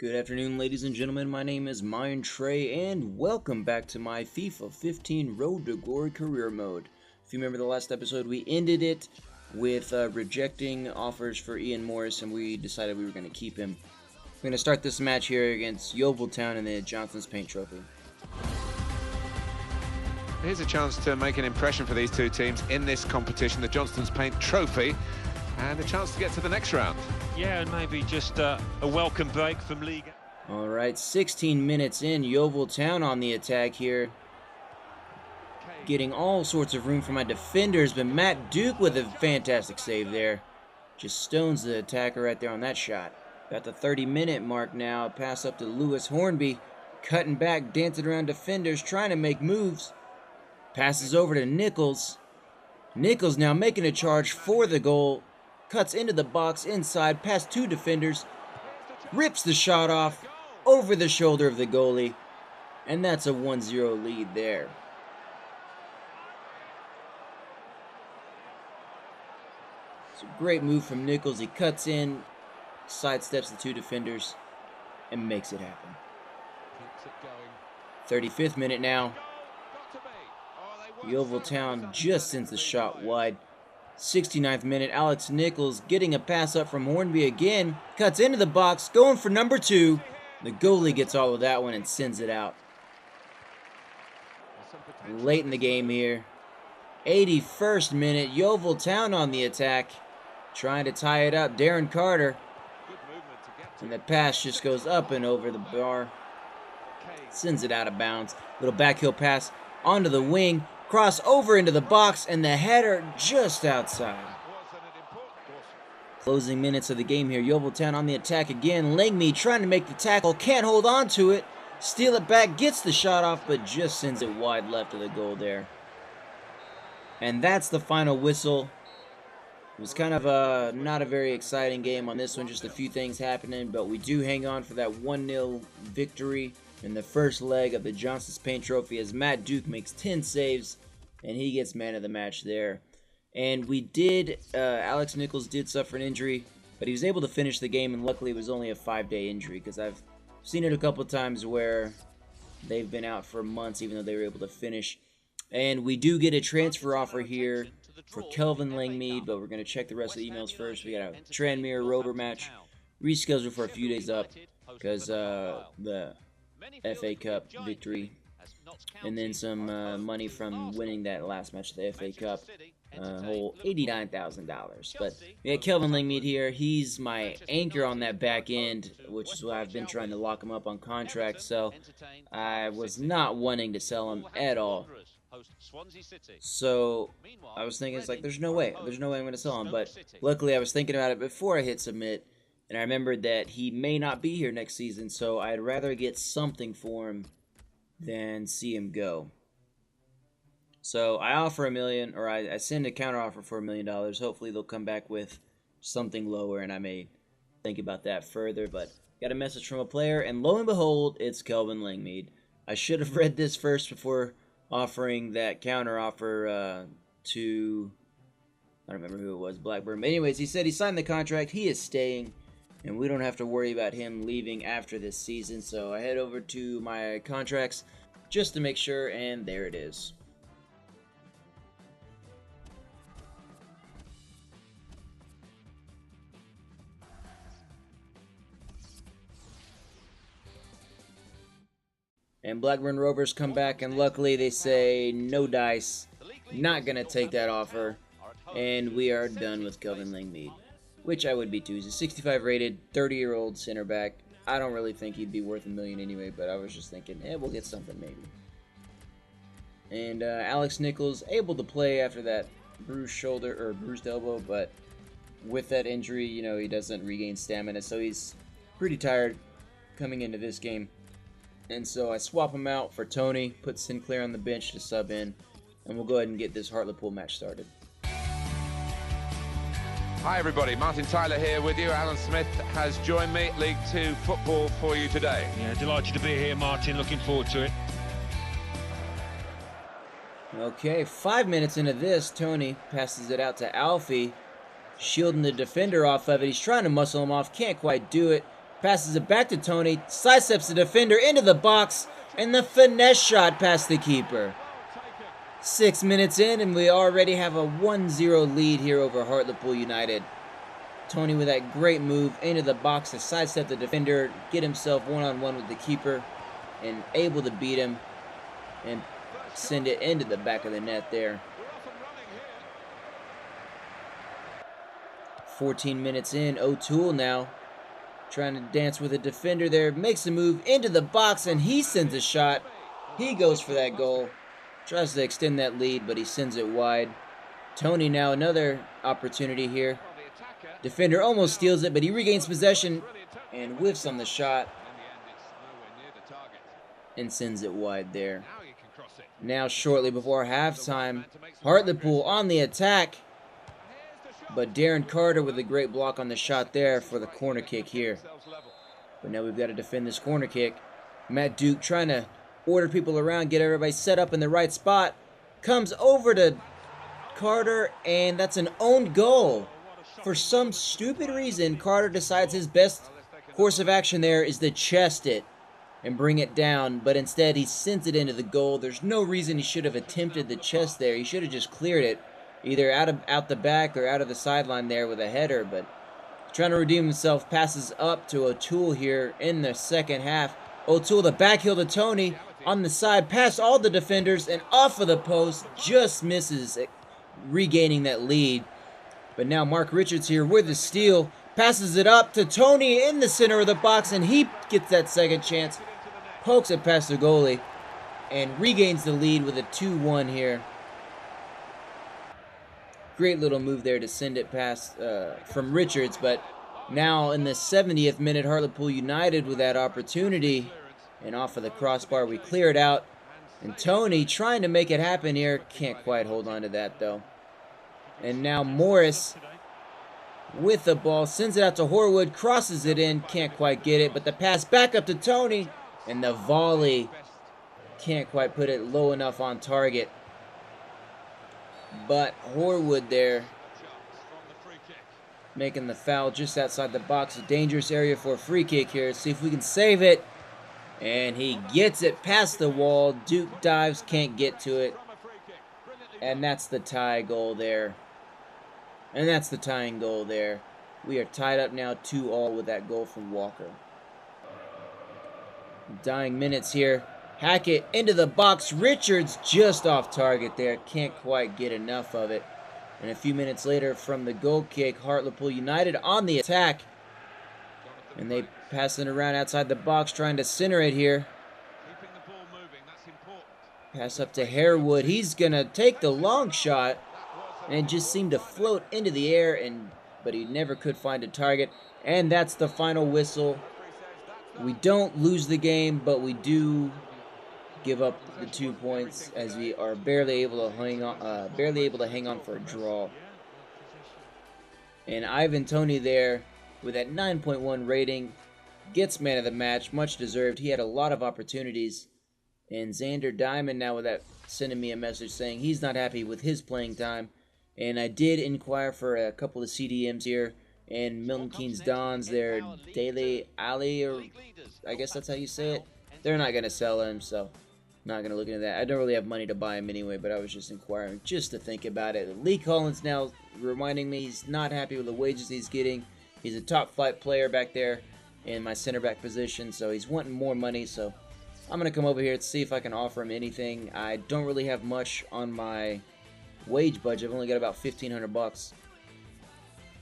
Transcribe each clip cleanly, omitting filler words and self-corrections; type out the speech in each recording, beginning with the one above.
Good afternoon, ladies and gentlemen. My name is Mind Trey, and welcome back to my FIFA 15 Road to Glory career mode. If you remember the last episode, we ended it with rejecting offers for Ian Morris, and we decided we were going to keep him. We're going to start this match here against Yeovil Town in the Johnson's Paint Trophy. Here's a chance to make an impression for these two teams in this competition, the Johnston's Paint Trophy, and a chance to get to the next round. Yeah, and maybe just a welcome break from League. All right, 16 minutes in, Yeovil Town on the attack here. Getting all sorts of room for my defenders, but Matt Duke with a fantastic save there. Just stones the attacker right there on that shot. Got the 30-minute mark now. Pass up to Lewis Hornby. Cutting back, dancing around defenders, trying to make moves. Passes over to Nichols. Nichols now making a charge for the goal. Cuts into the box inside, past two defenders. Rips the shot off over the shoulder of the goalie. And that's a 1-0 lead there. It's a great move from Nichols. He cuts in, sidesteps the two defenders, and makes it happen. 35th minute now. Yeovil Town just sends the shot wide. 69th minute, Alex Nichols getting a pass up from Hornby again. Cuts into the box, going for number 2. The goalie gets all of that one and sends it out. Late in the game here. 81st minute, Yeovil Town on the attack. Trying to tie it up, Darren Carter. And the pass just goes up and over the bar. Sends it out of bounds. Little backheel pass onto the wing. Cross over into the box, and the header just outside. Closing minutes of the game here. Yeovil Town on the attack again. Langmead trying to make the tackle. Can't hold on to it. Steal it back. Gets the shot off, but just sends it wide left of the goal there. And that's the final whistle. It was kind of not a very exciting game on this one. Just a few things happening, but we do hang on for that 1-0 victory in the first leg of the Johnston's Paint Trophy as Matt Duke makes 10 saves, and he gets man of the match there. And we did, Alex Nichols did suffer an injury, but he was able to finish the game, and luckily it was only a 5-day injury, because I've seen it a couple times where they've been out for months, even though they were able to finish. And we do get a transfer offer here for Kelvin Langmead, but we're going to check the rest of the emails first. We got a Tranmere Rover match rescheduled for a few days up, because the FA Cup victory, and then some money from winning that last match of the FA Cup, whole $89,000. But we got Kelvin Langmead here. He's my anchor on that back end, which is why I've been trying to lock him up on contract, so I was not wanting to sell him at all. So I was thinking, it's like, there's no way I'm going to sell him, but luckily I was thinking about it before I hit submit. And I remembered that he may not be here next season, so I'd rather get something for him than see him go. So I offer $1 million, or I send a counter offer for $1 million. Hopefully they'll come back with something lower, and I may think about that further. But got a message from a player, and lo and behold, it's Kelvin Langmead. I should have read this first before offering that counter offer to, I don't remember who it was, Blackburn. But anyways, he said he signed the contract. He is staying. And we don't have to worry about him leaving after this season. So I head over to my contracts just to make sure, and there it is. And Blackburn Rovers come back, and luckily they say no dice. Not going to take that offer. And we are done with Kelvin Langmead. Which I would be too. He's a 65 rated, 30-year-old center back. I don't really think he'd be worth $1 million anyway, but I was just thinking, we'll get something maybe. And Alex Nichols able to play after that bruised shoulder or bruised elbow, but with that injury, you know, he doesn't regain stamina, so he's pretty tired coming into this game. And so I swap him out for Tony, put Sinclair on the bench to sub in, and we'll go ahead and get this Hartlepool match started. Hi everybody, Martin Tyler here with you. Alan Smith has joined me. League 2 football for you today. Yeah, delighted to be here, Martin. Looking forward to it. Okay, 5 minutes into this, Tony passes it out to Alfie, shielding the defender off of it. He's trying to muscle him off, can't quite do it. Passes it back to Tony. Sidesteps the defender into the box. And the finesse shot past the keeper. 6 minutes in, and we already have a 1-0 lead here over Hartlepool United. Tony with that great move into the box to sidestep the defender, get himself one-on-one with the keeper, and able to beat him and send it into the back of the net there. 14 minutes in, O'Toole now trying to dance with a defender there, makes a move into the box, and he sends a shot. He goes for that goal. Tries to extend that lead, but he sends it wide. Tony now another opportunity here. Defender almost steals it, but he regains possession and whiffs on the shot and sends it wide there. Now shortly before halftime, Hartlepool on the attack, but Darren Carter with a great block on the shot there for the corner kick here. But now we've got to defend this corner kick. Matt Duke trying to order people around, get everybody set up in the right spot. Comes over to Carter, and that's an own goal. For some stupid reason, Carter decides his best course of action there is to chest it and bring it down, but instead he sends it into the goal. There's no reason he should have attempted the chest there. He should have just cleared it, either out the back or out of the sideline there with a header, but trying to redeem himself, passes up to O'Toole here in the second half. O'Toole, the back heel to Tony on the side, past all the defenders and off of the post, just misses regaining that lead. But now Mark Richards here with the steal, passes it up to Tony in the center of the box, and he gets that second chance, pokes it past the goalie, and regains the lead with a 2-1 here. Great little move there to send it past from Richards, but now in the 70th minute, Hartlepool United with that opportunity, and off of the crossbar, we clear it out. And Tony trying to make it happen here, can't quite hold on to that though. And now Morris with the ball, sends it out to Horwood, crosses it in, can't quite get it, but the pass back up to Tony, and the volley can't quite put it low enough on target. But Horwood there making the foul just outside the box. A dangerous area for a free kick here. See if we can save it. And he gets it past the wall. Duke dives, can't get to it. And that's the tie goal there. And that's the tying goal there. We are tied up now 2-2 with that goal from Walker. Dying minutes here. Hackett into the box. Richards just off target there. Can't quite get enough of it. And a few minutes later from the goal kick, Hartlepool United on the attack. And they pass it around outside the box, trying to center it here. Pass up to Harewood. He's going to take the long shot. And it just seemed to float into the air, but he never could find a target. And that's the final whistle. We don't lose the game, but we do give up the 2 points as we are barely able to hang on for a draw. And Ivan Toney there with that 9.1 rating gets man of the match, much deserved. He had a lot of opportunities. And Xander Diamond now with that sending me a message saying he's not happy with his playing time. And I did inquire for a couple of CDMs here. And Milton Keynes Dons, their Daily Alley, or I guess that's how you say it. They're not going to sell him, so not going to look into that. I don't really have money to buy him anyway, but I was just inquiring just to think about it. Lee Collins now reminding me he's not happy with the wages he's getting. He's a top flight player back there in my center back position, so he's wanting more money, so I'm going to come over here to see if I can offer him anything. I don't really have much on my wage budget. I've only got about $1,500.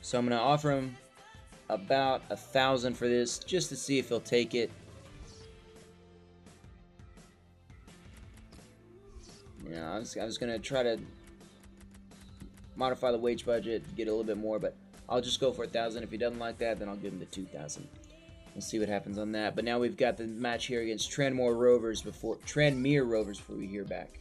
So I'm going to offer him about $1,000 for this, just to see if he'll take it. Yeah, I was going to try to modify the wage budget, get a little bit more, but I'll just go for $1,000. If he doesn't like that, then I'll give him the $2,000. We'll see what happens on that. But now we've got the match here against Tranmere Rovers before we hear back.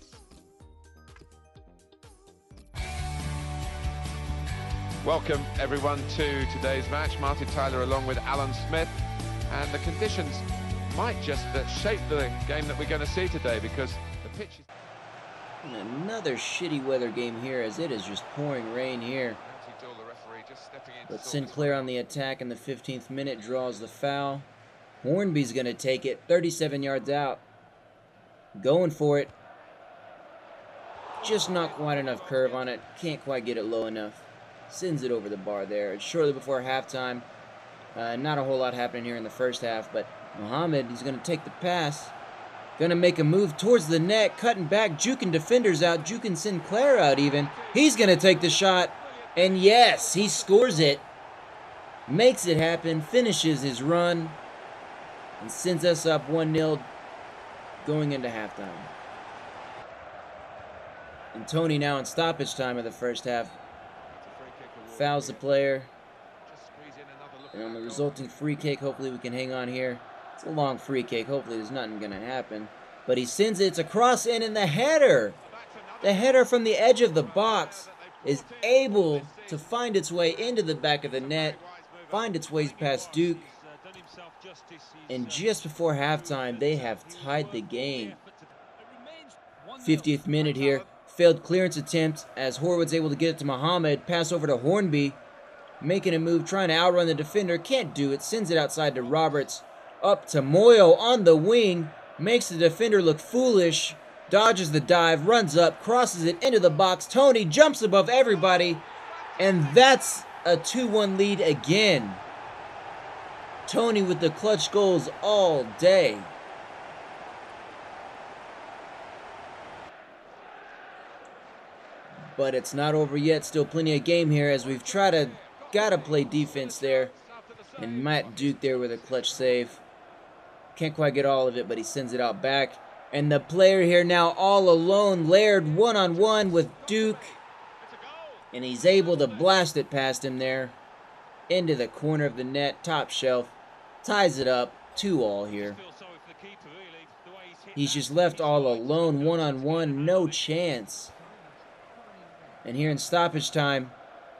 Welcome everyone to today's match. Martin Tyler along with Alan Smith, and the conditions might just shape the game that we're going to see today, because the pitch is... And another shitty weather game here, as it is just pouring rain here. But Sinclair on the attack in the 15th minute draws the foul. Hornby's going to take it 37 yards out. Going for it. Just not quite enough curve on it. Can't quite get it low enough. Sends it over the bar there. It's shortly before halftime. Not a whole lot happening here in the first half, but Muhammad, he's going to take the pass. Going to make a move towards the net, cutting back, juking defenders out, juking Sinclair out even. He's going to take the shot, and yes, he scores it. Makes it happen, finishes his run, and sends us up 1-0 going into halftime. And Tony now in stoppage time of the first half. Fouls the player. And on the resulting free kick, hopefully we can hang on here. It's a long free kick. Hopefully there's nothing going to happen. But he sends it. It's a cross in, and the header from the edge of the box is able to find its way into the back of the net, find its way past Duke. And just before halftime, they have tied the game. 50th minute here. Failed clearance attempt as Horwood's able to get it to Muhammad. Pass over to Hornby. Making a move, trying to outrun the defender. Can't do it. Sends it outside to Roberts. Up to Moyo on the wing. Makes the defender look foolish. Dodges the dive. Runs up. Crosses it into the box. Tony jumps above everybody. And that's a 2-1 lead again. Tony with the clutch goals all day. But it's not over yet. Still plenty of game here as we've gotta play defense there. And Matt Duke there with a clutch save. Can't quite get all of it, but he sends it out back. And the player here now all alone. Laird one-on-one with Duke. And he's able to blast it past him there. Into the corner of the net, top shelf. Ties it up, 2-2 here. He's just left all alone, one-on-one, no chance. And here in stoppage time,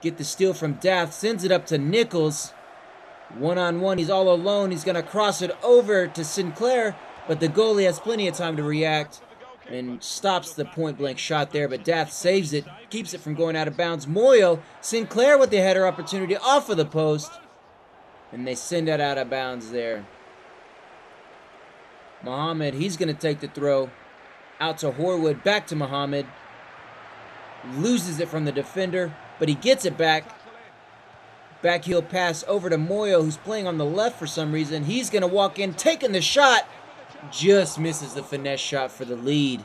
get the steal from Dath, sends it up to Nichols. One-on-one, he's all alone. He's going to cross it over to Sinclair, but the goalie has plenty of time to react and stops the point-blank shot there, but Dath saves it, keeps it from going out of bounds. Moyo, Sinclair with the header opportunity off of the post, and they send it out of bounds there. Muhammad, he's going to take the throw. Out to Horwood, back to Muhammad. Loses it from the defender, but he gets it back. Backheel pass over to Moyo, who's playing on the left for some reason. He's going to walk in, taking the shot. Just misses the finesse shot for the lead.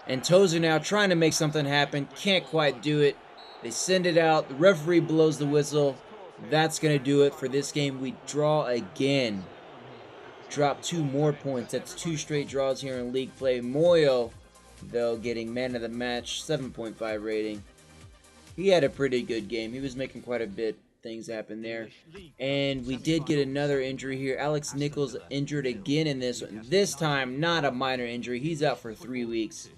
And Tozer now trying to make something happen. Can't quite do it. They send it out. The referee blows the whistle. That's going to do it for this game. We draw again. Drop 2 more points. That's 2 straight draws here in league play. Moyo, though, getting man of the match, 7.5 rating. He had a pretty good game. He was making quite a bit. Things happen there. And we did get another injury here. Alex Nichols injured again in this one. This time, not a minor injury. He's out for 3 weeks.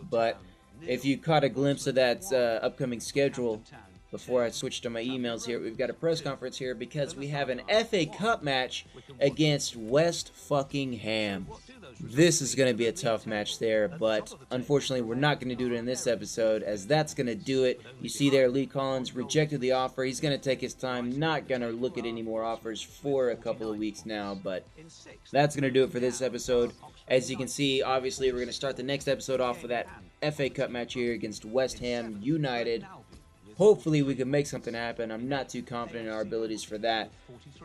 But if you caught a glimpse of that upcoming schedule before I switched to my emails here, we've got a press conference here because we have an FA Cup match against West fucking Ham. This is going to be a tough match there, but unfortunately we're not going to do it in this episode, as that's going to do it. You see there, Lee Collins rejected the offer. He's going to take his time, not going to look at any more offers for a couple of weeks now, but that's going to do it for this episode. As you can see, obviously we're going to start the next episode off with that FA Cup match here against West Ham United. Hopefully we can make something happen. I'm not too confident in our abilities for that.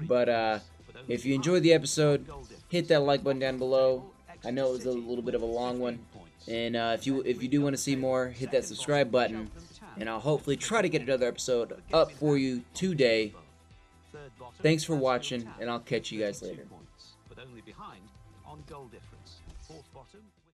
But if you enjoyed the episode, hit that like button down below. I know it was a little bit of a long one. And if you do want to see more, hit that subscribe button. And I'll hopefully try to get another episode up for you today. Thanks for watching, and I'll catch you guys later.